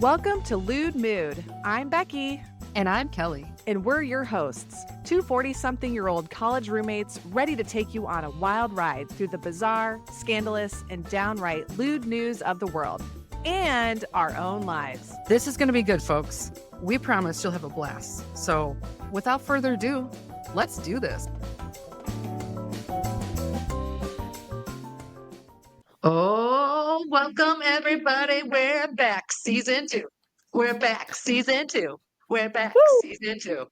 Welcome to Lewd Mood. I'm Becky. And I'm Kelly. And we're your hosts, two 40-something-year-old college roommates ready to take you on a wild ride through the bizarre, scandalous, and downright lewd news of the world and our own lives. This is going to be good, folks. We promise you'll have a blast. So, without further ado, let's do this. Oh, welcome everybody. We're back. Season 2. We're back. Season 2. We're back. Woo! Season 2.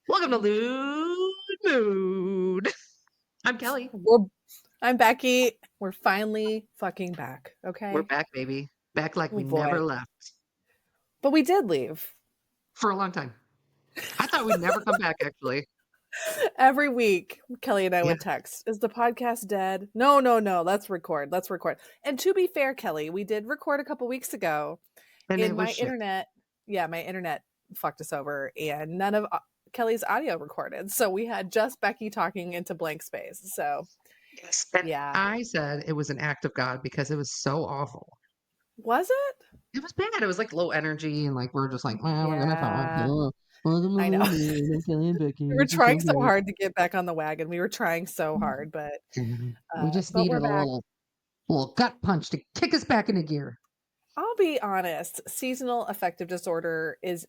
Welcome to Lewd Mood. I'm Kelly. I'm Becky. We're finally fucking back, okay? We're back, baby. Back like we boy. never left. But we did leave. For a long time. I thought we'd never come back, actually. Every week, Kelly and I would text, is the podcast dead? No. Let's record. And to be fair, Kelly, we did record a couple weeks ago. And my internet fucked us over and none of Kelly's audio recorded. So we had just Becky talking into blank space. So yes. I said it was an act of God because it was so awful. Was it? It was bad. It was like low energy and like we're just like, well, we're gonna talk. I know. We were trying so hard to get back on the wagon. We were trying so hard, but we just needed a little gut punch to kick us back into gear. I'll be honest. Seasonal affective disorder is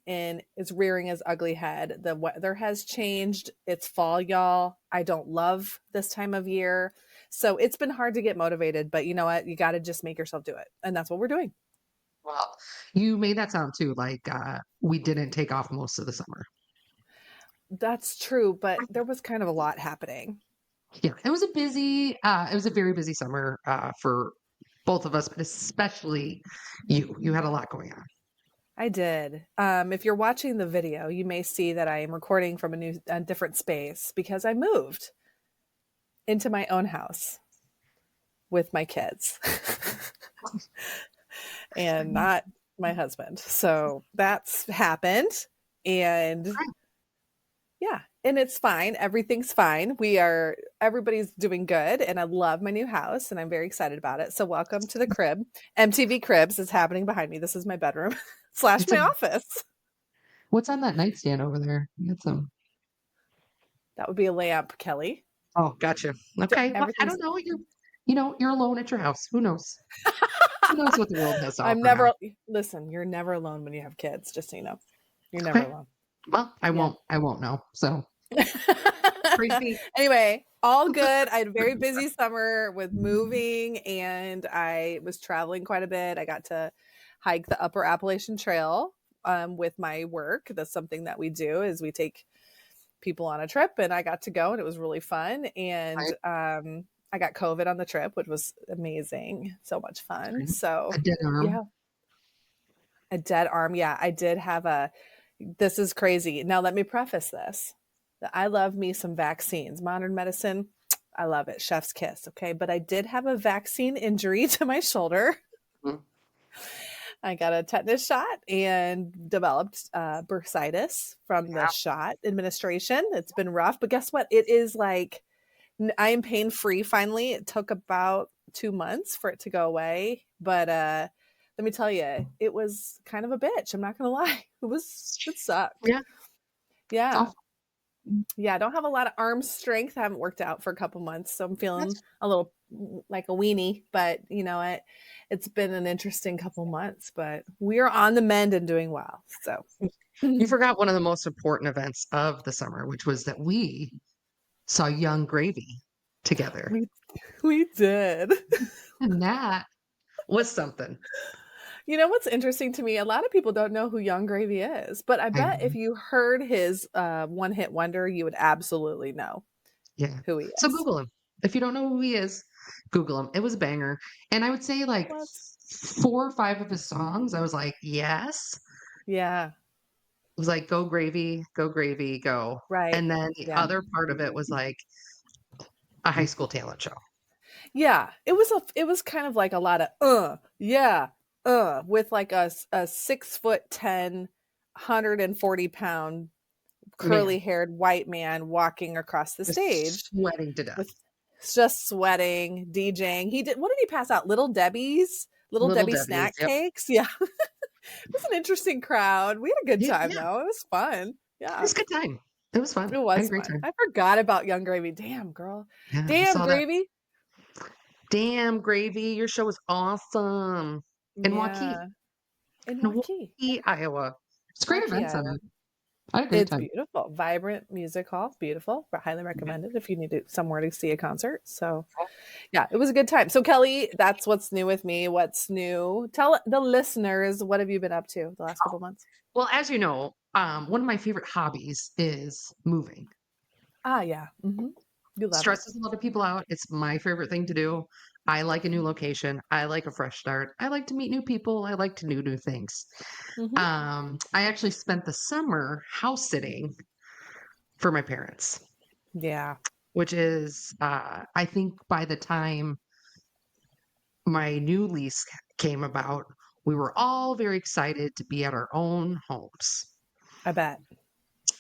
rearing its ugly head. The weather has changed. It's fall, y'all. I don't love this time of year. So it's been hard to get motivated, but you know what? You got to just make yourself do it. And that's what we're doing. Well, you made that sound too like we didn't take off most of the summer. That's true, but there was kind of a lot happening. Yeah, it was a very busy summer for both of us, but especially you. You had a lot going on. I did. If you're watching the video, you may see that I am recording from a different space because I moved into my own house with my kids. And not my husband. So that's happened. And yeah, and it's fine. Everything's fine. Everybody's doing good. And I love my new house and I'm very excited about it. So welcome to the crib. MTV Cribs is happening behind me. This is my bedroom / my office. What's on that nightstand over there? You got some. That would be a lamp, Kelly. Oh, gotcha. Okay. Well, I don't know. You're alone at your house. Who knows? Who knows what the world has to offer? Listen, you're never alone when you have kids, just so you know. You're never alone. Well, I won't know. So crazy. Anyway, all good. I had a very busy summer with moving and I was traveling quite a bit. I got to hike the Upper Appalachian Trail with my work. That's something that we do is we take people on a trip and I got to go and it was really fun. And I got COVID on the trip, which was amazing. So much fun. So a dead arm. Yeah. A dead arm. Yeah, I did have this is crazy. Now let me preface this. I love me some vaccines. Modern medicine, I love it. Chef's kiss. Okay. But I did have a vaccine injury to my shoulder. Mm-hmm. I got a tetanus shot and developed bursitis from the shot administration. It's been rough, but guess what? It is like, I am pain-free finally. It took about 2 months for it to go away. But let me tell you, it was kind of a bitch. I'm not going to lie. It sucked. Yeah. Yeah. Yeah. I don't have a lot of arm strength. I haven't worked out for a couple months. So I'm feeling a little like a weenie. But you know what? It's been an interesting couple months. But we are on the mend and doing well. So you forgot one of the most important events of the summer, which was that we saw Young Gravy together. We did. And that was something. You know what's interesting to me? A lot of people don't know who Young Gravy is, but I bet if you heard his one-hit wonder, you would absolutely know who he is. So Google him. If you don't know who he is, Google him. It was a banger. And I would say like 4 or 5 of his songs, I was like, yes. Yeah. It was like, go gravy, go. Right. And then the other part of it was like a high school talent show. Yeah. It was kind of like a lot of, with like a 6'10", 140-pound curly haired white man walking across the stage. Sweating to death. Just sweating, DJing. What did he pass out? Little Debbie snack cakes? Yeah. was an interesting crowd. We had a good Yeah, time yeah, though. It was fun. it Yeah. was a good time. It was fun. It I had was a great fun. time. I forgot about Young Gravy. Damn, girl. Yeah, I Damn, saw that. Gravy. Damn, Gravy, your show was awesome. In Waukee, Yeah. In in Waukee. Waukee, Iowa. It's a great Waukee, event Iowa. center. I had a great It's time. beautiful. Vibrant music hall. Beautiful. Highly Yeah. recommended if you need somewhere to see a concert. So yeah, it was a good time. So Kelly, that's what's new with me. What's new? Tell the listeners, what have you been up to the last couple months? Well, as you know, one of my favorite hobbies is moving. Ah, yeah. You love it. Stresses a lot of people out. It's my favorite thing to do. I like a new location. I like a fresh start. I like to meet new people. I like to do new things. Hmm. I actually spent the summer house sitting for my parents, Yeah, which is, I think by the time my new lease came about, we were all very excited to be at our own homes. I bet.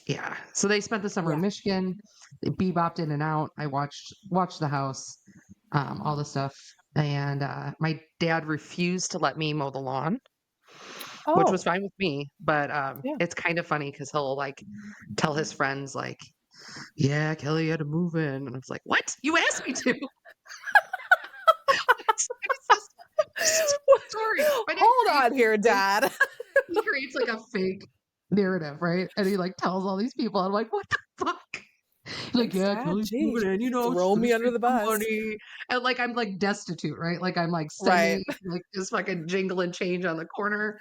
Yeah. So they spent the summer in Yeah. Michigan. They bebopped in and out. I watched the house, all the stuff. And my dad refused to let me mow the lawn, which was Oh, fine with me. But yeah. it's kind of funny because he'll like tell his friends like, "Yeah, Kelly had to move in," and I was like, "What? You asked me to." It's this stupid story. My dad Hold creates on this here, fake Dad. he creates like a fake narrative, right? And he like tells all these people, I'm like, what the fuck? He's like, Thanks, yeah, Dad. Kelly's Jeez. moving in, she's Throw gonna me under save the some bus. money. And like I'm like destitute, right? Like I'm like Right. sending like this fucking jingle and change on the corner.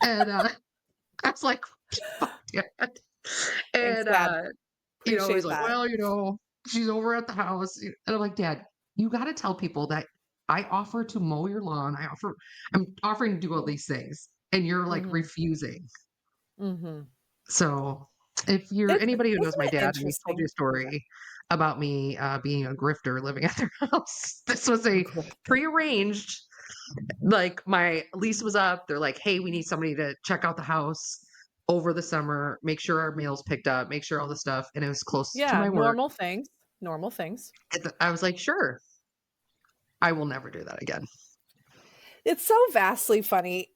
And I was like, fuck yeah. Thanks, And Dad. he's Appreciate like, that. well, she's over at the house. And I'm like, Dad, you gotta tell people that I offer to mow your lawn. I'm offering to do all these things. And you're like Hmm. refusing. Hmm. So, if you're It's anybody who knows isn't my it dad and he's told you interesting? a story about me, being a grifter living at their house, this was a Grifter. prearranged like, my lease was up, they're like, "Hey, we need somebody to check out the house over the summer, make sure our mail's picked up, make sure all the stuff," and it was close to Yeah, my work. normal things. Normal things. And I was like, "Sure, I will never do that again." It's so vastly funny,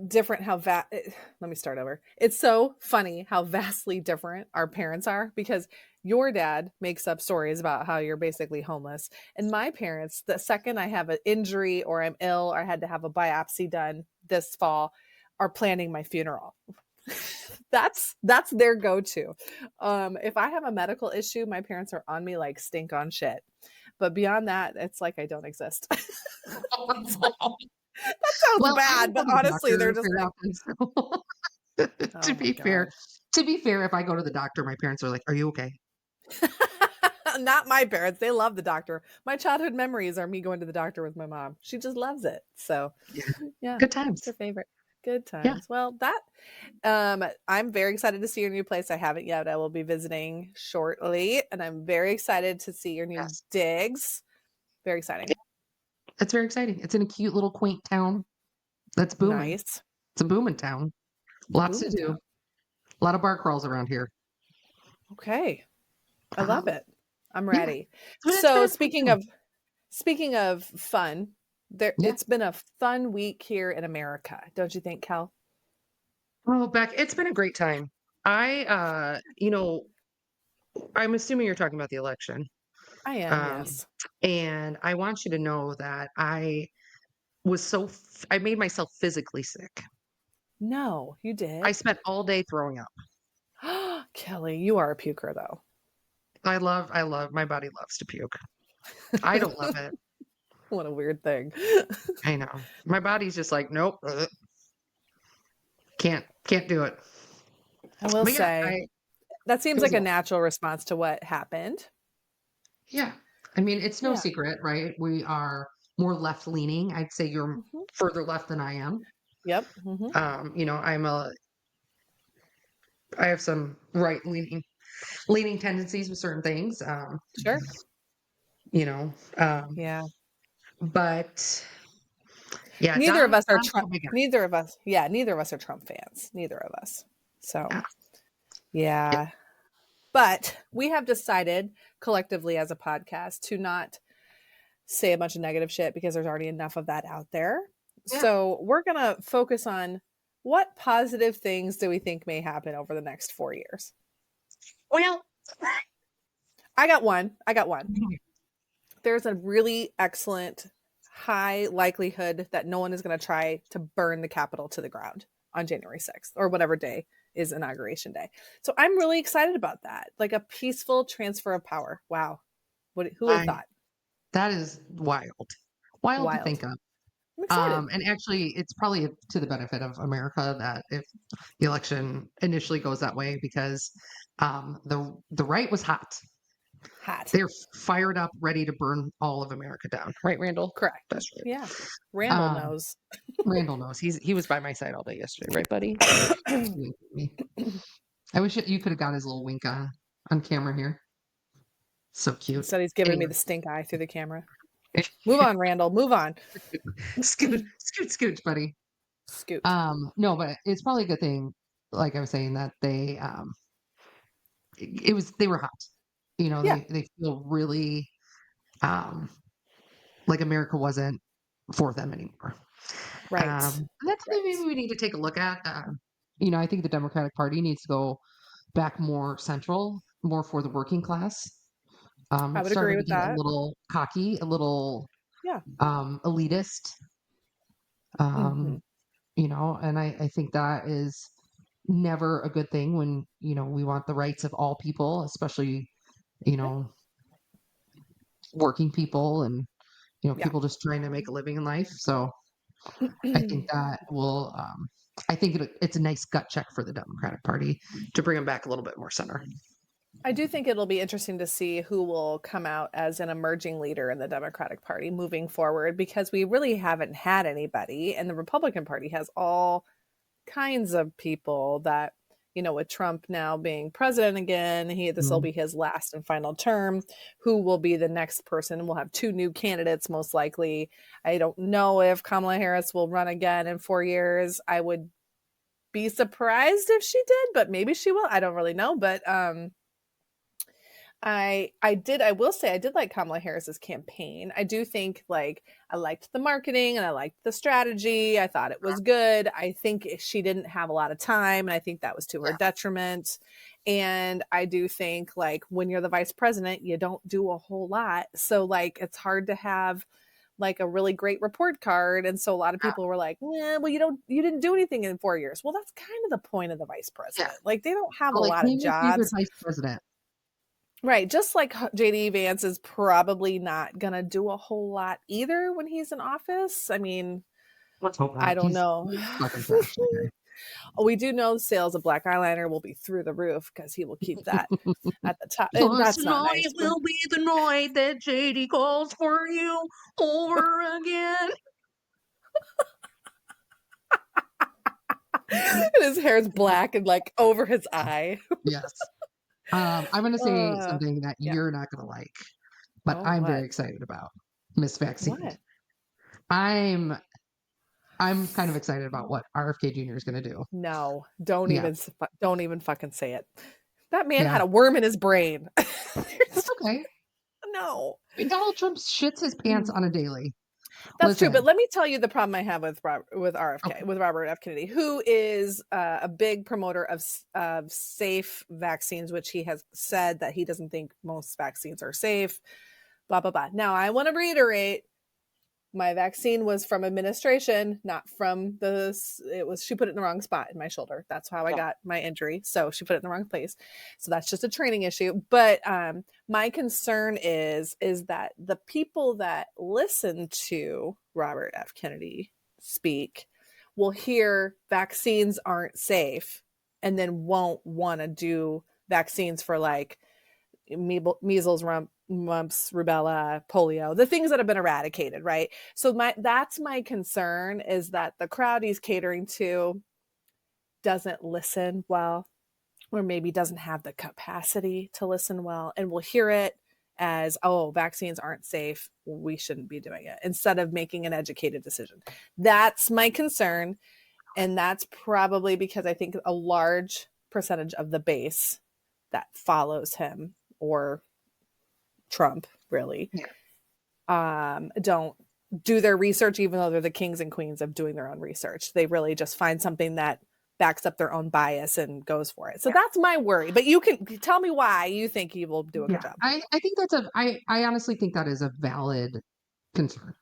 different how let me start over. It's so funny how vastly different our parents are because your dad makes up stories about how you're basically homeless. And my parents, the second I have an injury or I'm ill or I had to have a biopsy done this fall, are planning my funeral. That's their go-to. If I have a medical issue, my parents are on me like stink on shit. But beyond that, it's like I don't exist. It's like, that sounds Well, I bad, don't go but to the honestly, they're doctor just very like, often, so to oh my be fair God. if I go to the doctor, my parents are like, "Are you okay?" Not my parents. They love the doctor. My childhood memories are me going to the doctor with my mom. She just loves it. So Yeah. yeah, Good it's her times. favorite. Good Yeah. times. Well, I'm very excited to see your new place. I haven't yet. I will be visiting shortly, and I'm very excited to see your new Yes. digs. Very exciting. It's very exciting. It's in a cute little quaint town that's booming. Nice. It's a booming town. It's a Lots to booming do. town. A lot of bar crawls around here. Okay. I Uh-huh. love it. I'm Yeah. ready. It's been So a fun time. speaking of fun, Yeah. it's been a fun week here in America, don't you think, Cal? Oh, Beck, it's been a great time. I'm assuming you're talking about the election. I am, Um, yes. and I want you to know that I made myself physically sick. No, you I did. spent all day throwing up. Kelly, you are a puker though. My body loves to puke. I don't love it. What a weird thing. I know. My body's just like, nope, can't do it. I will But yeah, say that it seems was like a awesome. natural response to what happened. Yeah. I mean, it's no Yeah. secret, right? We are more left leaning. I'd say you're Hmm. further left than I am. Yep. Hmm. I have some leaning tendencies with certain things. Sure. You know, um, Yeah. but yeah, Neither of us are Don's Trump. my big guy. Neither of us. Yeah. Neither of us are Trump fans. Neither of us. So, Yeah. Yeah. yeah. But we have decided collectively as a podcast to not say a bunch of negative shit because there's already enough of that out there. Yeah. So we're going to focus on What positive things do we think may happen over the next 4 years? Well, I got one. There's a really excellent high likelihood that no one is going to try to burn the Capitol to the ground on January 6th or whatever day is inauguration day. So I'm really excited about that. Like a peaceful transfer of power. Wow. Who would have I thought? that is wild. Wild to Wild. think of. I'm excited. And actually, it's probably to the benefit of America that if the election initially goes that way, because the right was hot. Hot. They're fired up, ready to burn all of America down. Right, Randall? Correct. That's Yeah. right. Randall knows. Randall knows. He was by my side all day yesterday, right, buddy? Wink at me. I wish you could have got his little wink on camera here. So cute. Instead, he's giving me Anyway, the stink eye through the camera. Move on, Randall. Move on. scoot, buddy. Scoot. No, but it's probably a good thing, like I was saying, that they were hot. You know, Yeah. they feel really um like America wasn't for them anymore. Right. And that's something maybe Right. we need to take a look at. I think the Democratic Party needs to go back more central, more for the working class. I It would agree started to with get a that. little cocky, a little Yeah. elitist. Hmm. Um, and I think that is never a good thing when, we want the rights of all people, especially, you Yeah. know, working people and, Yeah. people just trying to make a living in life. So I think that I think it's a nice gut check for the Democratic Party to bring them back a little bit more center. I do think it'll be interesting to see who will come out as an emerging leader in the Democratic Party moving forward because we really haven't had anybody. And the Republican Party has all kinds of people that, with Trump now being president again, this will Mhm. be his last and final term. Who will be the next person? We'll have two new candidates, most likely. I don't know if Kamala Harris will run again in 4 years. I would be surprised if she did, but maybe she will. I don't really know. But I will say I did like Kamala Harris's campaign. I do think I liked the marketing and I liked the strategy. I thought it was good. I think she didn't have a lot of time and I think that was to her Yeah. detriment. And I do think when you're the vice president, you don't do a whole lot. So it's hard to have a really great report card. And so a lot of Yeah. people were like, yeah, well, you didn't do anything in 4 years. Well, that's kind of the point of the vice Yeah. president. They don't have a Well, like, lot of name your favorite jobs. vice president. Right, just like JD Vance is probably not gonna do a whole lot either when he's in office. I mean, Let's hope I not. don't know. He's fucking trash, that We do know sales of black eyeliner will be through the roof because he will keep that guy. at the top. And Plus, that's not tonight nice. will be the night that JD calls for you over again. His hair's black and over his eye. Yes. I'm going to say Uh, something that yeah. you're not going to like, but Oh, I'm very what? excited about Miss Vaccine. What? I'm I'm kind of excited about what RFK Jr. is going to do. No, Yeah. don't even fucking say it. That man Yeah. had a worm in his brain. That's okay. No. I mean, Donald Trump shits his pants on a daily. That's true, but Listen. let me tell you the problem I have with RFK, Okay. with Robert F. Kennedy, who is a big promoter of safe vaccines, which he has said that he doesn't think most vaccines are safe. Blah blah blah. Now, I want to reiterate, my vaccine was from administration, not from she put it in the wrong spot in my shoulder. That's how I Yeah. got my injury. So she put it in the wrong place. So that's just a training issue. But my concern is that the people that listen to Robert F. Kennedy speak will hear vaccines aren't safe and then won't want to do vaccines for measles, mumps, rubella, polio, the things that have been eradicated, right? So that's my concern, is that the crowd he's catering to doesn't listen well, or maybe doesn't have the capacity to listen well, and will hear it as, oh, vaccines aren't safe, we shouldn't be doing it, instead of making an educated decision. That's my concern. And that's probably because I think a large percentage of the base that follows him, or Trump, really, Yeah. don't do their research, even though they're the kings and queens of doing their own research. They really just find something that backs up their own bias and goes for it. So Yeah. that's my worry. But you can tell me why you think he will do a good Yeah. job. I think I honestly think that is a valid concern.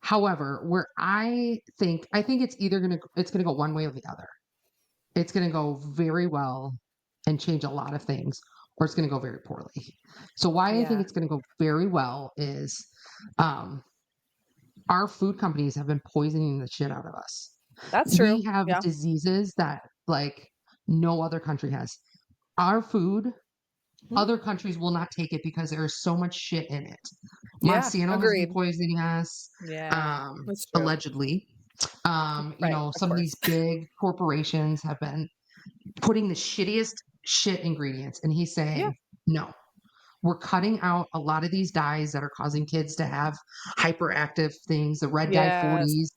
However, where I think it's gonna go one way or the other. It's gonna go very well and change a lot of things, or it's gonna go very poorly. So why I think Yeah, it's gonna go very well is um our food companies have been poisoning the shit out of us. that's We true. have Yeah. diseases that like no other country has. Our food, Mhm. other countries will not take it because there is so much shit in it. Yeah. Monsanto has been Agreed. poisoning us, Yeah. That's true. allegedly. Right. Of Some of course. these big corporations have been putting the shittiest shit ingredients, and he's Yeah. saying, no, we're cutting out a lot of these dyes that are causing kids to have hyperactive things, the red dye Yes. 40s,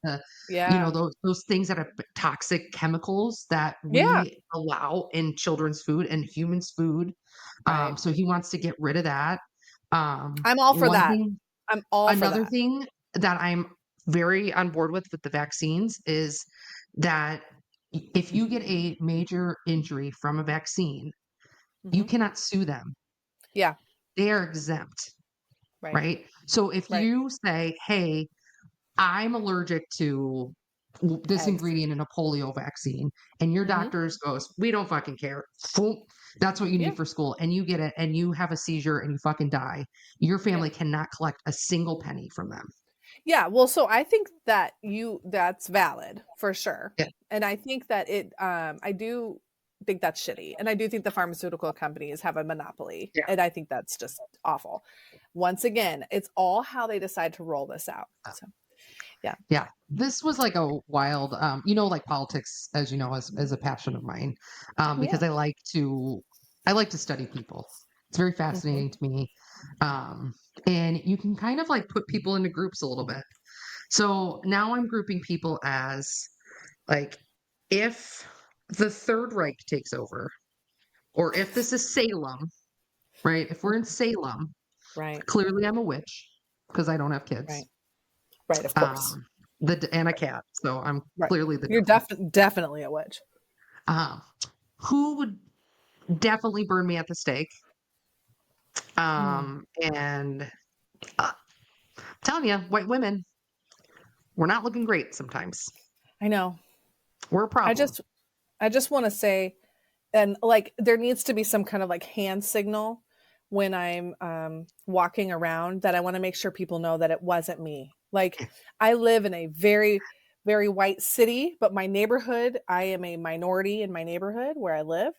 Yeah. those things that are toxic chemicals that Yeah. we allow in children's food and humans' food. Right. So he wants to get rid of that. I'm all for One that. thing, I'm all for another that. thing that I'm very on board with the vaccines is that if you get a major injury from a vaccine, you Hmm. cannot sue them. Yeah. They are exempt, Right. right? So if Right. you say, "Hey, I'm allergic to this Eggs. ingredient in a polio vaccine," and your Hmm. doctors goes, "We don't fucking care. Boom. That's what you Yeah. need for school," and you get it, and you have a seizure and you fucking die, your Yeah. family cannot collect a single penny from them. Yeah, well, so I think that that's valid for sure. Yeah, And I think that I do think that's shitty. And I do think the pharmaceutical companies have a monopoly. yeah. And I think that's just awful. Once again, it's all how they decide to roll this out. So, yeah. Yeah, this was like a wild, like politics, as you know, as a passion of mine, Yeah. because I like to study people. It's very Mhm. fascinating to me, um, and you can kind of like put people into groups a little bit. So now I'm grouping people as like if the Third Reich takes over, or if this is Salem, right? If we're in Salem, Right. clearly I'm a witch because I don't have kids. Right. Right, of course. Um, and a cat, so I'm Right. clearly the You're devil. definitely a witch. Um, who would definitely burn me at the stake? Mm. And telling you, white women, we're not looking great sometimes. I know. We're a I problem. just I just want to say, and like there needs to be some kind of like hand signal when I'm walking around, that I want to make sure people know that it wasn't me. Like, I live in a very, very white city, but my neighborhood, I am a minority in my neighborhood where I live.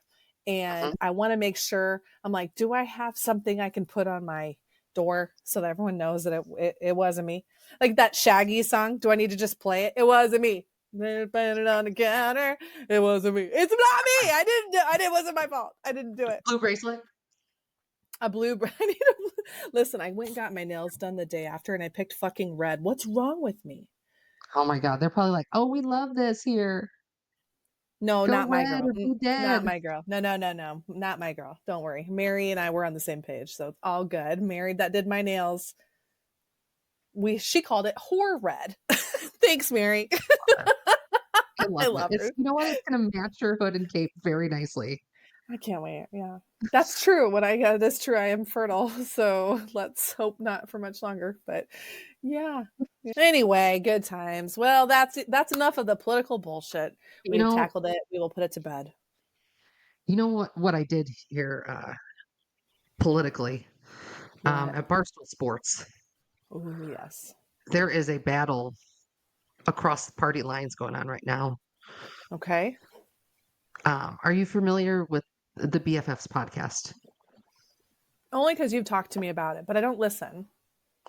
Mhm. And I want to make sure, I'm like, do I have something I can put on my door so that everyone knows that it wasn't me? Like that Shaggy song. Do I need to just play it? It wasn't me. Put it on the counter. It wasn't me. It's not me. I didn't do it wasn't my fault. I didn't do it. Blue bracelet. A blue listen, I went and got my nails done the day after and I picked fucking red. What's wrong with me? Oh my God, they're probably like, "Oh, we love this here. No, Go not my red girl. or be Not dead." my girl. No, no, no, no. Not my girl. Don't worry. Mary and I were on the same page, so it's all good. Mary that did my nails. She called it whore red. Thanks, Mary. I I love it. love It's her. you know what? It's gonna match your hood and cape very nicely. I can't wait. Yeah. That's true. When I that's true. I am fertile. So let's hope not for much longer. But yeah. Anyway, good times. Well, that's enough of the political bullshit. You We've know, tackled it. We will put it to bed. what I did here politically What? at Barstool Sports. Oh, yes. There is a battle across the party lines going on right now. Okay. Are you familiar with the BFFs podcast? Only because you've talked to me about it, but I don't listen.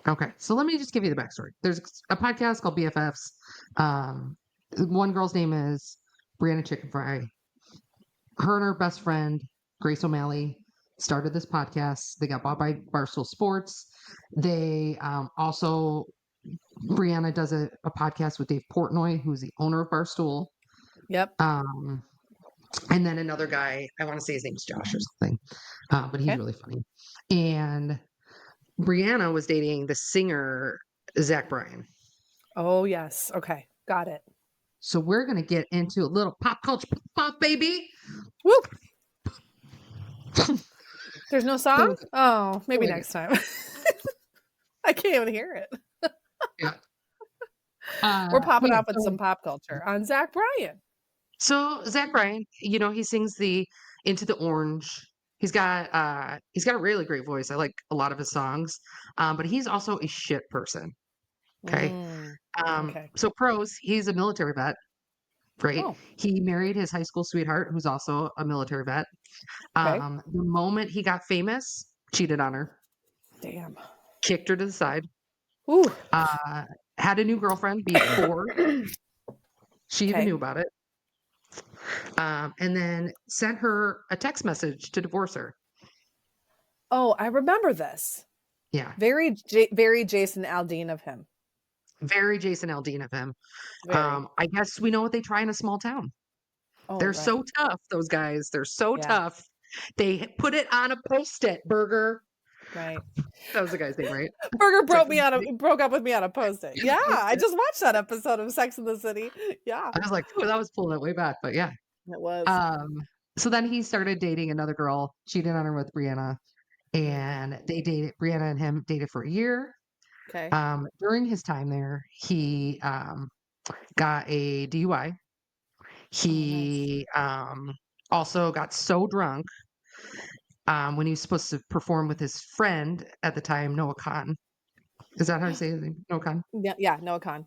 Okay, so let me just give you the backstory. There's a podcast called BFFs. Um, one girl's name is Brianna Chicken Fry. Her and her best friend, Grace O'Malley, started this podcast. They got bought by Barstool Sports. They also, Brianna does a podcast with Dave Portnoy, who's the owner of Barstool. Yep. Um, and then another guy, I want to say his name's Josh or something, but he's Okay. really funny. And Brianna was dating the singer Zach Bryan. Oh, yes. Okay. Got it. So we're gonna get into a little pop culture pop, baby. Whoop. There's no song? So Oh, maybe like, next time. I can't even hear it. yeah. We're popping Yeah. off with some pop culture on Zach Bryan. So Zach Bryan, he sings the Into the Orange. He's got a really great voice. I like a lot of his songs. But he's also a shit person. Okay. Mm, okay. So pros, he's a military vet, right? Oh, He married his high school sweetheart, who's also a military vet. okay. The moment he got famous, cheated on her, Damn. kicked her to the side, Ooh. uh, had a new girlfriend before she even Okay. knew about it, and then sent her a text message to divorce her. Oh, I remember this. Yeah, Very Jason Aldean of him. very Jason Aldean of him. Very. I guess we know what they try in a small town. Oh, They're right. so tough, those guys. They're so Yeah, tough. They put it on a post-it, Burger. right. That was the guy's name, right? Burger Sex broke and me the on a City? broke up with me on a post-it. Yeah, Yeah, I Post-it. just watched that episode of Sex and the City. Yeah, I was like, "Ooh, that was pulling it way back," but yeah. it was. Um, so then he started dating another girl, cheated on her with Brianna, and Brianna and him dated for a year. Okay. During his time there, he got a DUI. Oh, nice. He also got so drunk when he was supposed to perform with his friend at the time, Noah Khan. Is that how you say his name? Noah Khan? Yeah, yeah, Noah Khan.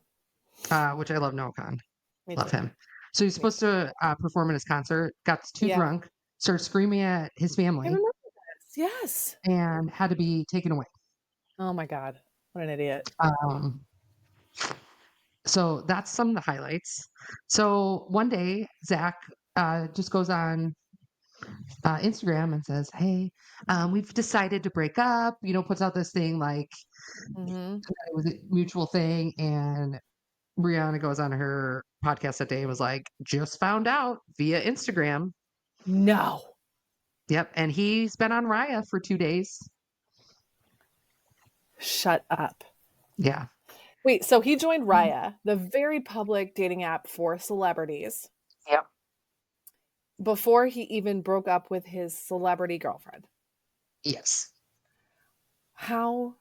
Which I love Noah Khan. Me Love too. him. So he's Me supposed too. to perform in his concert, got too Yeah. drunk, started screaming at his I family, remember this. Yes. and had to be taken away. Oh my God. What an idiot. Um, so that's some of the highlights. So one day, Zach just goes on Instagram and says, "Hey, we've decided to break up." Puts out this thing like Hmm. it was a mutual thing, and Brianna goes on her podcast that day and was like, "Just found out via Instagram." No. Yep, and he's been on Raya for 2 days. Shut up. Yeah, Wait, so he joined Raya, the very public dating app for celebrities, yep, before he even broke up with his celebrity girlfriend. yes, How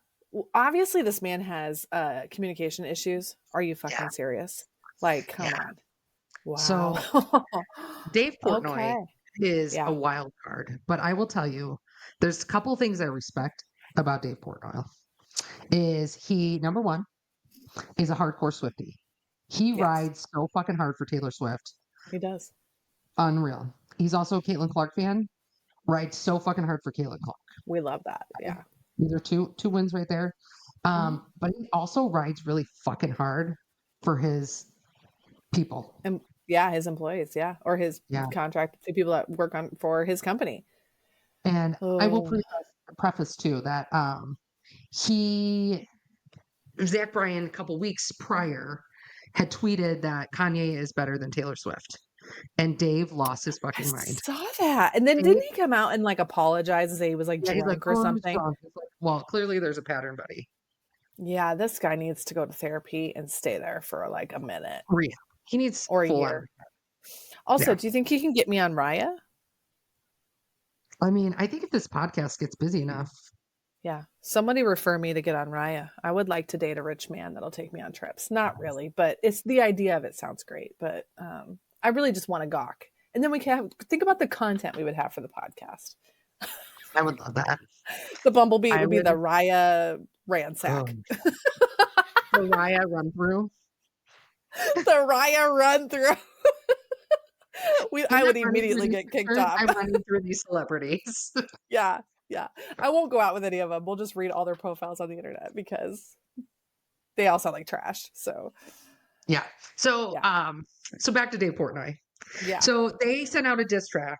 obviously this man has communication issues. Are you yeah, fucking serious? Like, yeah. come on. Wow. So Dave Portnoy Okay. is a Yeah. wild card, but I will tell you, there's a couple things I respect about Dave Portnoy. Is he number one? He's a hardcore Swiftie. He Yes, rides so fucking hard for Taylor Swift. he does. Unreal. He's also a Caitlin Clark fan. Rides so fucking hard for Caitlin Clark. We love that. Okay? Yeah. These are two wins right there. Mhm. But he also rides really fucking hard for his people. And yeah, his employees, yeah, or his Yeah. contract, the people that work on for his company. And I will Oh, preface too that he Zach Bryan a couple weeks prior had tweeted that Kanye is better than Taylor Swift. And Dave lost his I fucking mind. saw that. And then Dave, didn't he come out and like apologize and say he was like yeah, he's like, drunk or "Oh, I was something? drunk." It's like, well, clearly there's a pattern, buddy. Yeah, this guy needs to go to therapy and stay there for like a minute Rehab. He needs or a full on. year. Also, Yeah. do you think he can get me on Raya? I mean, I think if this podcast gets busy enough, Yeah. Somebody refer me to get on Raya. I would like to date a rich man that'll take me on trips. Not really, but it's the idea of it sounds great. But I really just want to gawk. And then we can think about the content we would have for the podcast. I would love that. The Bumble Beat I would be the would. Raya ransack. Mariah run through. The Raya run through. I'm I would not running through immediately these get kicked pictures. off. I'm running through these celebrities. Yeah. Yeah. I won't go out with any of them. We'll just read all their profiles on the internet because they all sound like trash. So Yeah. So, yeah. so back to Dave Portnoy. Yeah. So they sent out a diss track,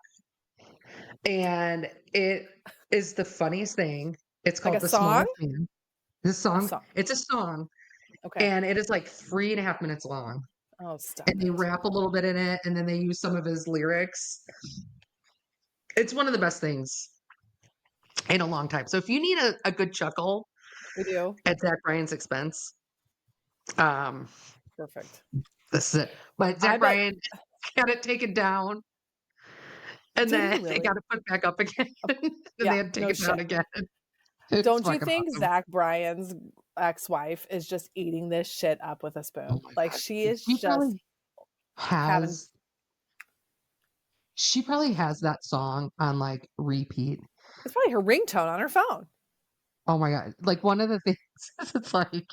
and it is the funniest thing. It's Like a called "The song? Smallest Man." This A song, song. it's a song, Okay. and it is like 3.5 minutes long. Oh, stop And they it. rap a little bit in it, and then they use some of his lyrics. It's one of the best things in a long time. So if you need a good chuckle We do. at Zach Bryan's expense, Um, Perfect. this is it. But I Zach bet. Bryan got it taken down, and Did he then they really? got it put back up again, and they Yeah, had to take no it down shit. again. It's Don't you fucking think awesome. Zach Bryan's ex-wife is just eating this shit up with a Oh spoon? my Like god. she is She just probably having. has she probably has that song on like repeat. It's probably her ringtone on her phone. Oh my god. Like one of the things is it's like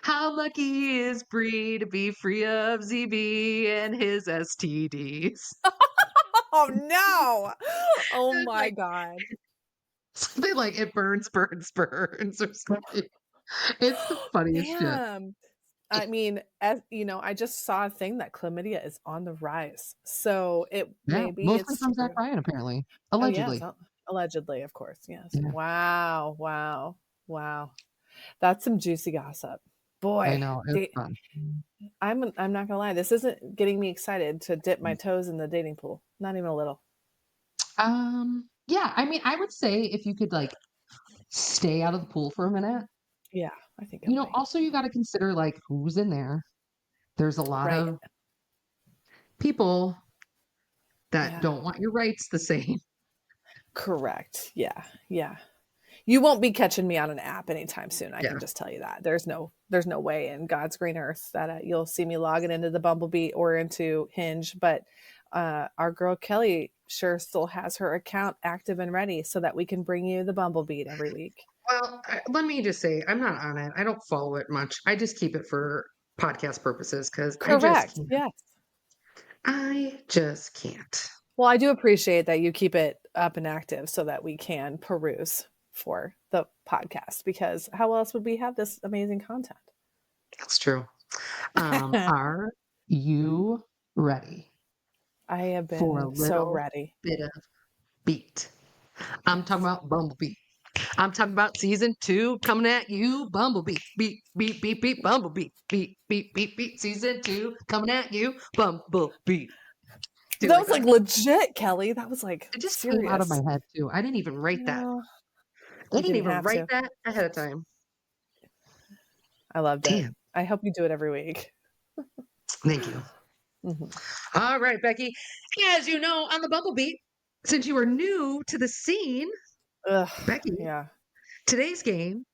how lucky is Bree to be free of ZB and his STDs. Oh no! Oh It's my like god! something like it burns, burns, burns or something. It's the funniest shit. Damn. I mean, as you know, I just saw a thing that chlamydia is on the rise. So it Yeah, maybe mostly it's from Zach true. Bryan, apparently. Oh yeah, Allegedly. allegedly, of course. Yes. Yeah, Wow, wow, wow. That's some juicy gossip. I Boy, know. It's fun. I'm not gonna lie. This isn't getting me excited to dip my toes in the dating pool. Not even a little. Yeah, I mean, I would say if you could like stay out of the pool for a minute, Yeah, I think I might. also you got to consider like who's in there. There's a lot Right. of people that Yeah. don't want your rights the same. Correct. Yeah. Yeah. You won't be catching me on an app anytime soon. I Yeah, can just tell you that. There's no way in God's green earth that you'll see me logging into the Bumble Beat or into Hinge. But our girl Kelly sure still has her account active and ready so that we can bring you the Bumble Beat every week. well, let me just say, I'm not on it. I don't follow it much. I just keep it for podcast purposes because Correct. Yes. I just can't. Well, I do appreciate that you keep it up and active so that we can peruse for the podcast because how else would we have this amazing content? That's true. I Are you ready have for a been so little ready. bit of beat? I'm talking Yes. about Bumblebee. I'm talking about season 2 coming at you, Bumblebee. Beat, beat, beat, beat, Bumblebee. Beat, beat, beat, beat. Season 2 coming at you, Bumblebee. Do you That like was like that? legit, Kelly. That was like It just came out of my serious. head too. I didn't even write that. No, I you didn't didn't even have write to. that ahead of time. I loved it. Damn. I hope you do it every week. Thank you. Mhm. All right, Becky. As you know, on the Bumblebee, since you are new to the scene, Ugh, Becky, yeah. today's game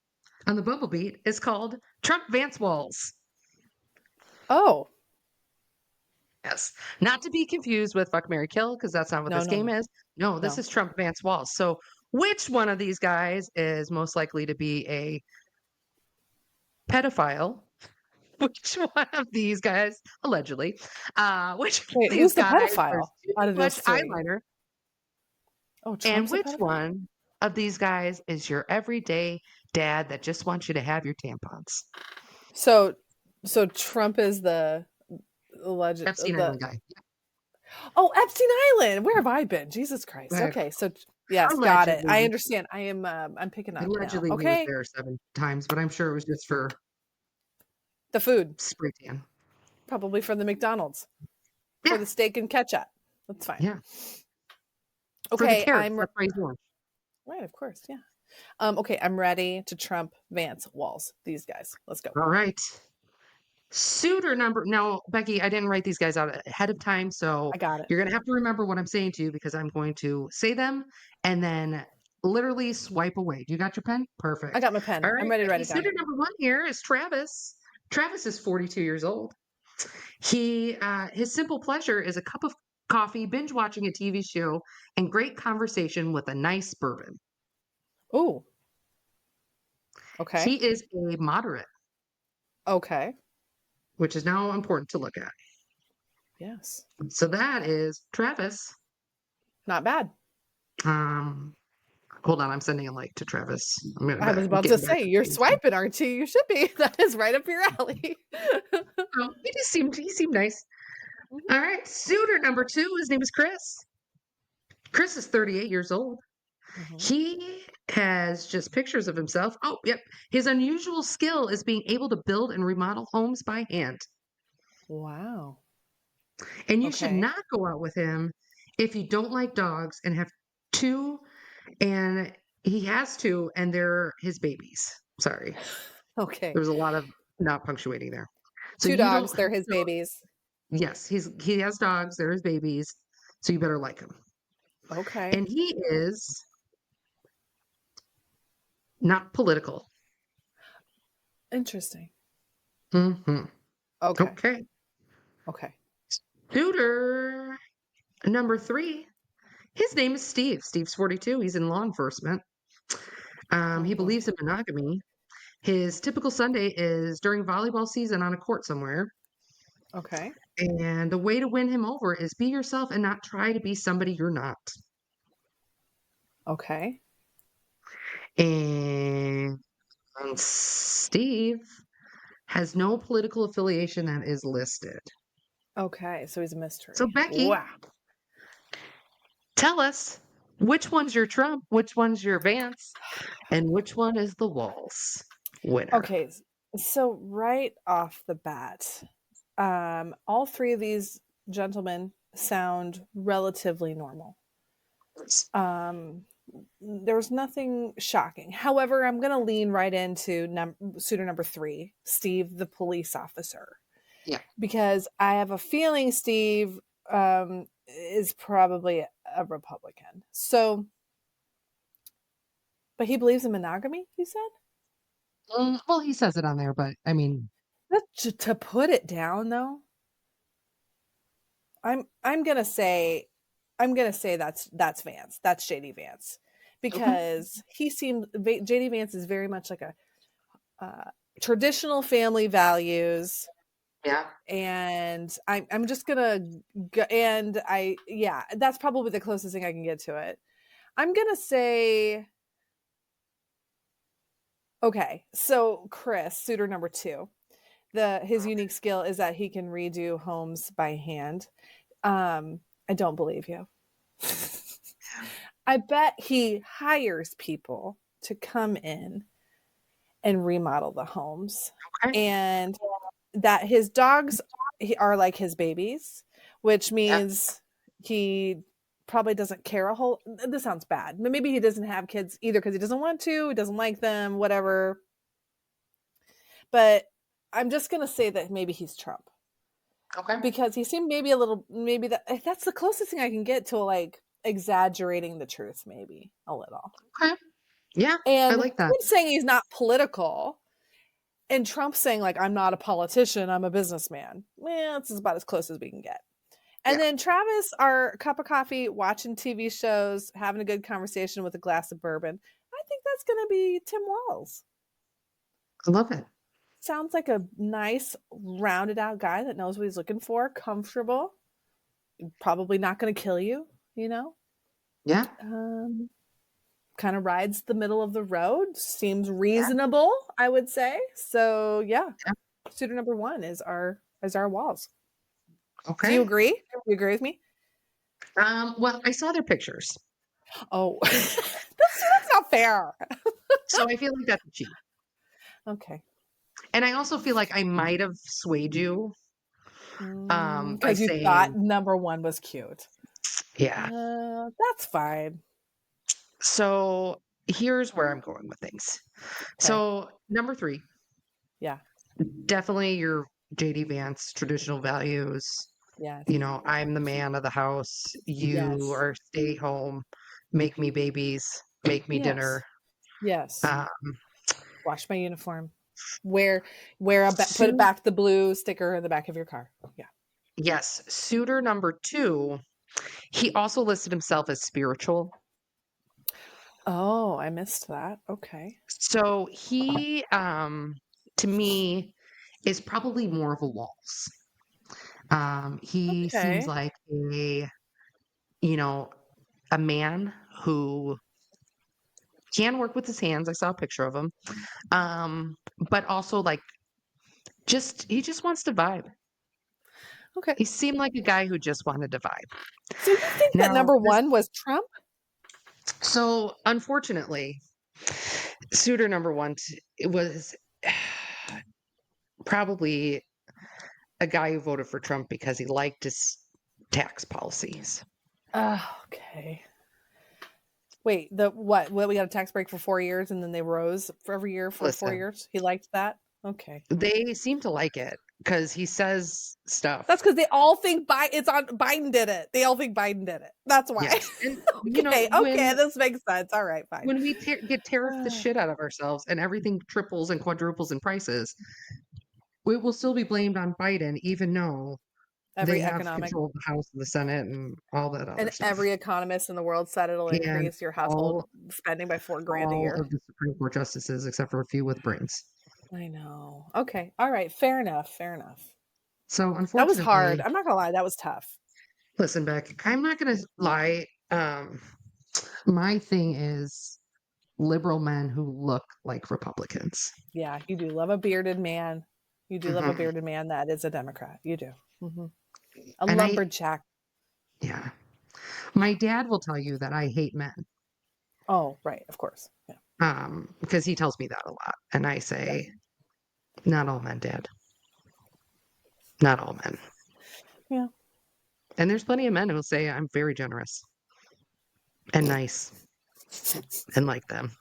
on the Bumblebee is called Trump Vance Walls. Oh, Yes. Not to be confused with Fuck Mary Kill, because that's not what no, this no, game no, is. No, this no. is Trump Vance Walls. So which one of these guys is most likely to be a pedophile? Which one of these guys, allegedly, which one Wait, of these who's the guys wears pedophile too out of much those three? eyeliner? Oh, And Trump's a which pedophile? one of these guys is your everyday dad that just wants you to have your tampons? So, so Trump is the alleged Epstein the Island guy. oh Epstein Island. Where have I been? Jesus Christ. Right. Okay, so yes, got it. I Allegedly, understand. I'm picking up now. allegedly he was Okay, there 7 times, but I'm sure it was just for the food spray tan. probably from the McDonald's for Yeah, the steak and ketchup. That's fine. yeah. For the Okay, carrots, I'm the praise orange. right. Of course, yeah. Okay, I'm ready to Trump Vance Walls. These guys. Let's go. All right. Suitor number. Now, Becky, I didn't write these guys out ahead of time, so I got it. you're gonna have to remember what I'm saying to you because I'm going to say them and then literally swipe away. Do you got your pen? I Perfect. got my All pen. I'm right, ready to write Becky. it down. Suitor number 1 here is Travis. Travis is 42 years old. His simple pleasure is a cup of coffee, binge watching a TV show, and great conversation with a nice bourbon. Ooh. Okay. He is a moderate, Okay. which is now important to look at. Yes. So that is Travis. Not bad. Um, Hold on, I'm sending a like to Travis. I was about to Getting back say, to you're the game. swiping, aren't you? You should be. That is right up your alley. Oh, he seemed nice. Mhm, All right, suitor number 2. His name is Chris. Chris is 38 years old. mhm. He has just pictures of himself. Oh, yep. His unusual skill is being able to build and remodel homes by hand. Wow. And you should Okay. not go out with him if you don't like dogs and have two, and he has two, and they're his babies. Sorry. Okay. There's a lot of not punctuating there. So Two you dogs, don't. they're his So, babies. yes, he has dogs. They're his babies. So you better like him. Okay. And he is not political. Interesting. Hmm. Okay. Okay. Okay. Suitor number 3. His name is Steve. Steve's 42. He's in law enforcement. Oh He boy. believes in monogamy. His typical Sunday is during volleyball season on a court somewhere. Okay. And the way to win him over is be yourself and not try to be somebody you're not. Okay. And Steve has no political affiliation that is listed. Okay. So he's a So, mystery. Becky, Wow. tell us which one's your Trump, which one's your Vance, and which one is the Walls winner? Okay. So right off the bat, all three of these gentlemen sound relatively normal. Um, there's nothing shocking. However, I'm going to lean right into suitor number 3, Steve, the police officer, Yeah. because I have a feeling Steve is probably a Republican. So, but he believes in monogamy, you said? Well, he says it on there, but I mean, To put it down though, I'm gonna say that's Vance. That's JD Vance. okay. Because JD Vance is very much like a traditional family values, Yeah. and I'm just gonna go, and yeah, that's probably the closest thing I can get to it. I'm gonna say, okay, so Chris, suitor number 2, his unique skill is that he can redo homes by hand. I don't believe you. I bet he hires people to come in and remodel the homes, Okay. and that his dogs are like his babies, which Yeah. means he probably doesn't care a whole. This sounds bad. Maybe he doesn't have kids either because he doesn't want to, he doesn't like them, whatever. But I'm just gonna say that maybe he's Trump Okay. because he seemed maybe a little, maybe that's the closest thing I can get to like exaggerating the truth, maybe a little. Okay. Yeah, I And him like that. saying he's not political and Trump saying like I'm not a politician, I'm a businessman. Well, it's about as close as we can get. And Yeah, then Travis, our cup of coffee, watching TV shows, having a good conversation with a glass of bourbon. I think that's going to be Tim Walz. I love it. Sounds like a nice, rounded out guy that knows what he's looking for, comfortable, probably not going to kill you, you know? Yeah. Um, kind of rides the middle of the road, seems Yeah. reasonable, I would say. So, yeah, Yeah. suitor number 1 is our Walls. Do you Okay. agree? Do you agree with me? Well, I saw their pictures, Oh, that's not fair. so I feel like that's a cheat. Okay. And I also feel like I might have swayed you, by Because you thought saying, number 1 was cute. yeah. That's fine. So here's where I'm going with things. Okay. So number 3, Yeah. definitely your JD Vance traditional values. Yes. I'm the man of the house. You Yes. are stay home, make me babies, make me dinner. Yes. Yes. Um, Wash my uniform. Put it suit, back the blue sticker in the back of your car. Yeah. yes, suitor number 2. He also listed himself as spiritual. Oh, I missed that. Okay. So he, to me, is probably more of a waltz. He seems Okay. like you know, a man who can work with his hands. I saw a picture of him. But also like he just wants to vibe. Okay. He seemed like a guy who just wanted to vibe. So you think that Now, number 1 was Trump? so unfortunately, suitor number 1 it was probably a guy who voted for Trump because he liked his tax policies. Okay. Wait, the what? What, we got a tax break for 4 years and then they rose for every year for 4 Listen, years? He liked that? Okay. They seem to like it because he says stuff. That's because they all think Biden did it. They all think Biden did it. That's why. Yes. And, Okay, this makes sense. All right, fine. when we get tariffed the shit out of ourselves and everything triples and quadruples in prices, we will still be blamed on Biden, even though they Every have economic control of the House and the Senate and all that other and stuff. every economist in the world said it'll And increase your household spending by $4,000 a all year. of the Supreme Court justices, except for a few with brains. I know. Okay. All right. Fair enough. Fair enough. So That was hard. unfortunately, I'm not gonna lie. That was tough. listen, Beck, I'm not gonna lie. My thing is liberal men who look like Republicans. Yeah, you do love a bearded man. You do love a Mhm. bearded man that is a Democrat. You do. A And lumberjack. yeah, my dad will tell you that I hate men. Oh, right. Of course. Yeah. Because he tells me that a lot. And I say, not all men, Dad. Not all men. Yeah. And there's plenty of men who'll say I'm very generous and nice and like them.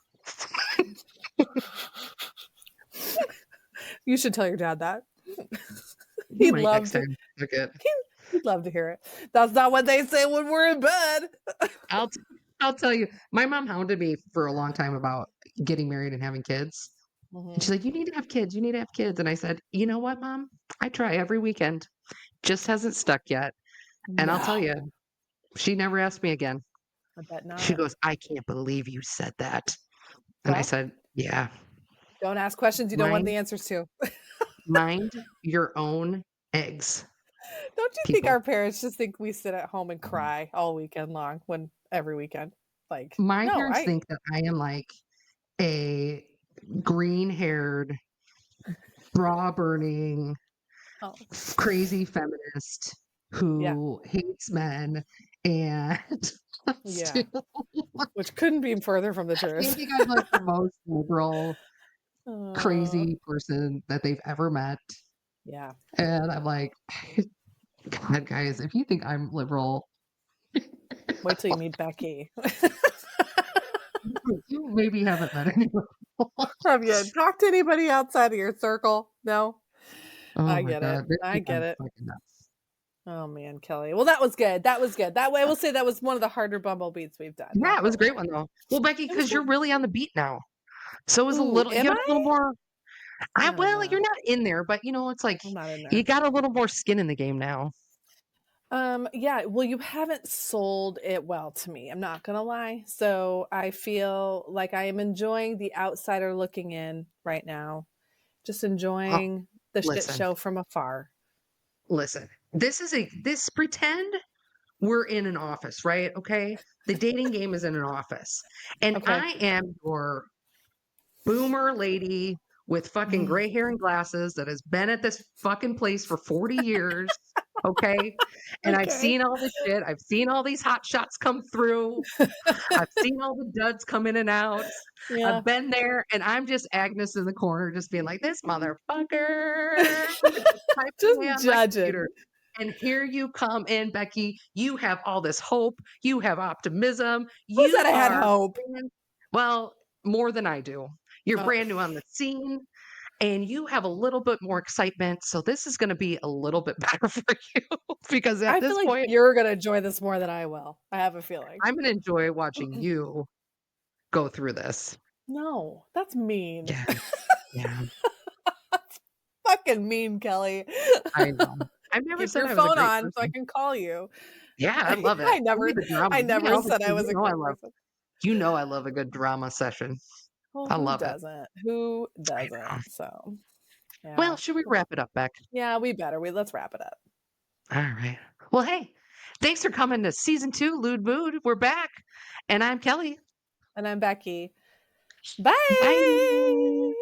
You should tell your dad that. He He'd might love next to. time. Look at. He'd love to hear it. That's not what they say when we're in bed. I'll tell you. My mom hounded me for a long time about getting married and having kids. And she's like, "You need to have kids. You need to have kids." And I said, "You know what, Mom? I try every weekend. Just hasn't stuck yet." And I'll tell No, you, she never asked me again. I bet She not. goes, "I can't believe you said that." And I Well, said, "Yeah, don't ask questions you don't want mind the answers to. mind your own eggs, Don't you think people." our parents just think we sit at home and cry all weekend long when every weekend? Like, My no, parents think that I am like a green-haired, bra-burning, oh, crazy feminist yeah, who hates men and yeah, still which couldn't be further from the they truth. think I'm like the most liberal, Uh, crazy person that they've ever met. yeah. And I'm like, God, guys, if you think I'm liberal, Wait till you meet Becky. you maybe haven't met anyone. Have you talked to anybody outside of your circle? No? Oh I my get it. God. They I think get I'm it. fucking nuts. Oh man, Kelly. Well, that was good. That was good. That way, I will say that was one of the harder Bumble Beats we've done. Yeah, Not it was a gonna great lie. one though. Well, Becky, It was because good. you're really on the beat now. So it was a Ooh, little, you am got a little I? more, I don't well, you're know. not in there, but it's like I'm not in you there. got a little more skin in the game now. Yeah, well, you haven't sold it well to me. I'm not gonna lie. So I feel like I am enjoying the outsider looking in right now. Just Oh, enjoying the shit listen, show from afar. listen. This pretend we're in an office, right? Okay. The dating game is in an office. And Okay. I am your boomer lady with fucking Mm, gray hair and glasses that has been at this fucking place for 40 years. Okay. And I've okay. seen all this shit. I've seen all these hot shots come through. I've seen all the duds come in and out. Yeah. I've been there and I'm just Agnes in the corner, just being like, this motherfucker. Typing Just away on my judging. computer. And here you come in, Becky. You have all this hope. You have optimism. Who said You I had are, hope? well, more than I do. You're Oh, brand new on the scene and you have a little bit more excitement. So this is going to be a little bit better for you because at I feel this like point, you're gonna enjoy this more than I will. I have a feeling. I'm going to enjoy watching you go through this. No, that's mean. Yeah. Yeah. That's fucking mean, Kelly. I know. I've never Keep said your I was a phone great on so I person. can call you. Yeah, I love it. I Give me never the drama. I You never know, said I was a I great love. person. I love a good drama session. Well, I who love it. doesn't? Who I doesn't? know. So, Well, yeah. should we wrap it up, Beck? Yeah, we better. Let's wrap it up. All right. Well, hey, thanks for coming to season 2, Lewd Mood. We're back. And I'm Kelly. And I'm Becky. Bye. Bye.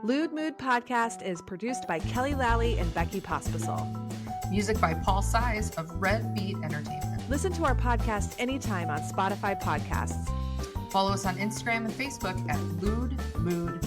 Lewd Mood Podcast is produced by Kelly Lally and Becky Pospisil. Music by Paul Size of Red Beat Entertainment. Listen to our podcast anytime on Spotify Podcasts. Follow us on Instagram and Facebook at Lewd Mood